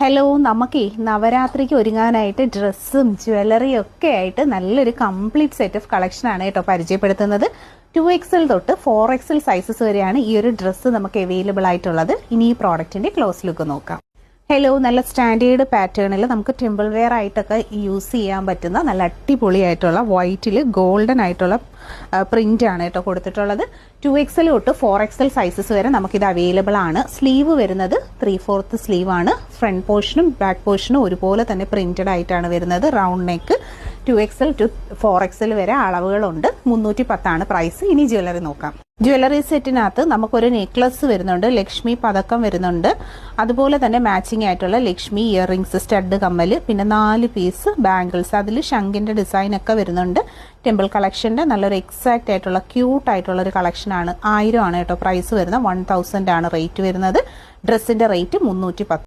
Hello, നമുക്ക് നവരാത്രിക്ക് ഒരുങ്ങാനായിട്ട് ഡ്രസ്സും ജ്വല്ലറിയും ഒക്കെ ആയിട്ട് നല്ലൊരു കംപ്ലീറ്റ് സെറ്റ് ഓഫ് കളക്ഷൻ ആണ് കേട്ടോ പരിചയപ്പെടുത്തുന്നത്. 2XL തൊട്ട് 4XL സൈസസ് വരെയാണ് ഈ ഒരു ഡ്രസ്സ് നമുക്ക് അവൈലബിൾ ആയിട്ടുള്ളത്. ഇനി ഈ പ്രോഡക്റ്റിന്റെ ക്ലോസ് ലുക്ക് നോക്കാം. ഹലോ, നല്ല സ്റ്റാൻഡേർഡ് പാറ്റേണിൽ നമുക്ക് ടെമ്പിൾ വെയർ ആയിട്ടൊക്കെ യൂസ് ചെയ്യാൻ പറ്റുന്ന നല്ല അടിപൊളിയായിട്ടുള്ള വൈറ്റിൽ ഗോൾഡൻ ആയിട്ടുള്ള പ്രിന്റ് ആണ് കേട്ടോ കൊടുത്തിട്ടുള്ളത്. 2XL തൊട്ട് 4XL സൈസസ് വരെ നമുക്കിത് അവൈലബിൾ ആണ്. സ്ലീവ് വരുന്നത് 3/4 സ്ലീവ് ആണ്. ഫ്രണ്ട് പോർഷനും ബാക്ക് പോർഷനും ഒരുപോലെ തന്നെ പ്രിന്റഡ് ആയിട്ടാണ് വരുന്നത്. Round neck. 2XL to 4XL വരെ അളവുകളുണ്ട്. 310 ആണ് പ്രൈസ്. ഇനി ജ്വല്ലറി നോക്കാം. ജ്വല്ലറി സെറ്റിനകത്ത് നമുക്കൊരു നെക്ലസ് വരുന്നുണ്ട്, ലക്ഷ്മി പതക്കം വരുന്നുണ്ട്, അതുപോലെ തന്നെ മാച്ചിങ് ആയിട്ടുള്ള ലക്ഷ്മി ഇയറിംഗ്സ്, സ്റ്റഡ് കമ്മല്, പിന്നെ 4 പീസ് ബാംഗിൾസ്, അതിൽ ശംഖിന്റെ ഡിസൈൻ ഒക്കെ വരുന്നുണ്ട്. ടെമ്പിൾ കളക്ഷന്റെ നല്ലൊരു എക്സാക്ട് ആയിട്ടുള്ള ക്യൂട്ട് ആയിട്ടുള്ള ഒരു കളക്ഷൻ ആണ്. 1000 ആണ് കേട്ടോ പ്രൈസ് വരുന്നത്. 1000 ആണ് റേറ്റ് വരുന്നത്. ഡ്രസ്സിന്റെ റേറ്റ് 310.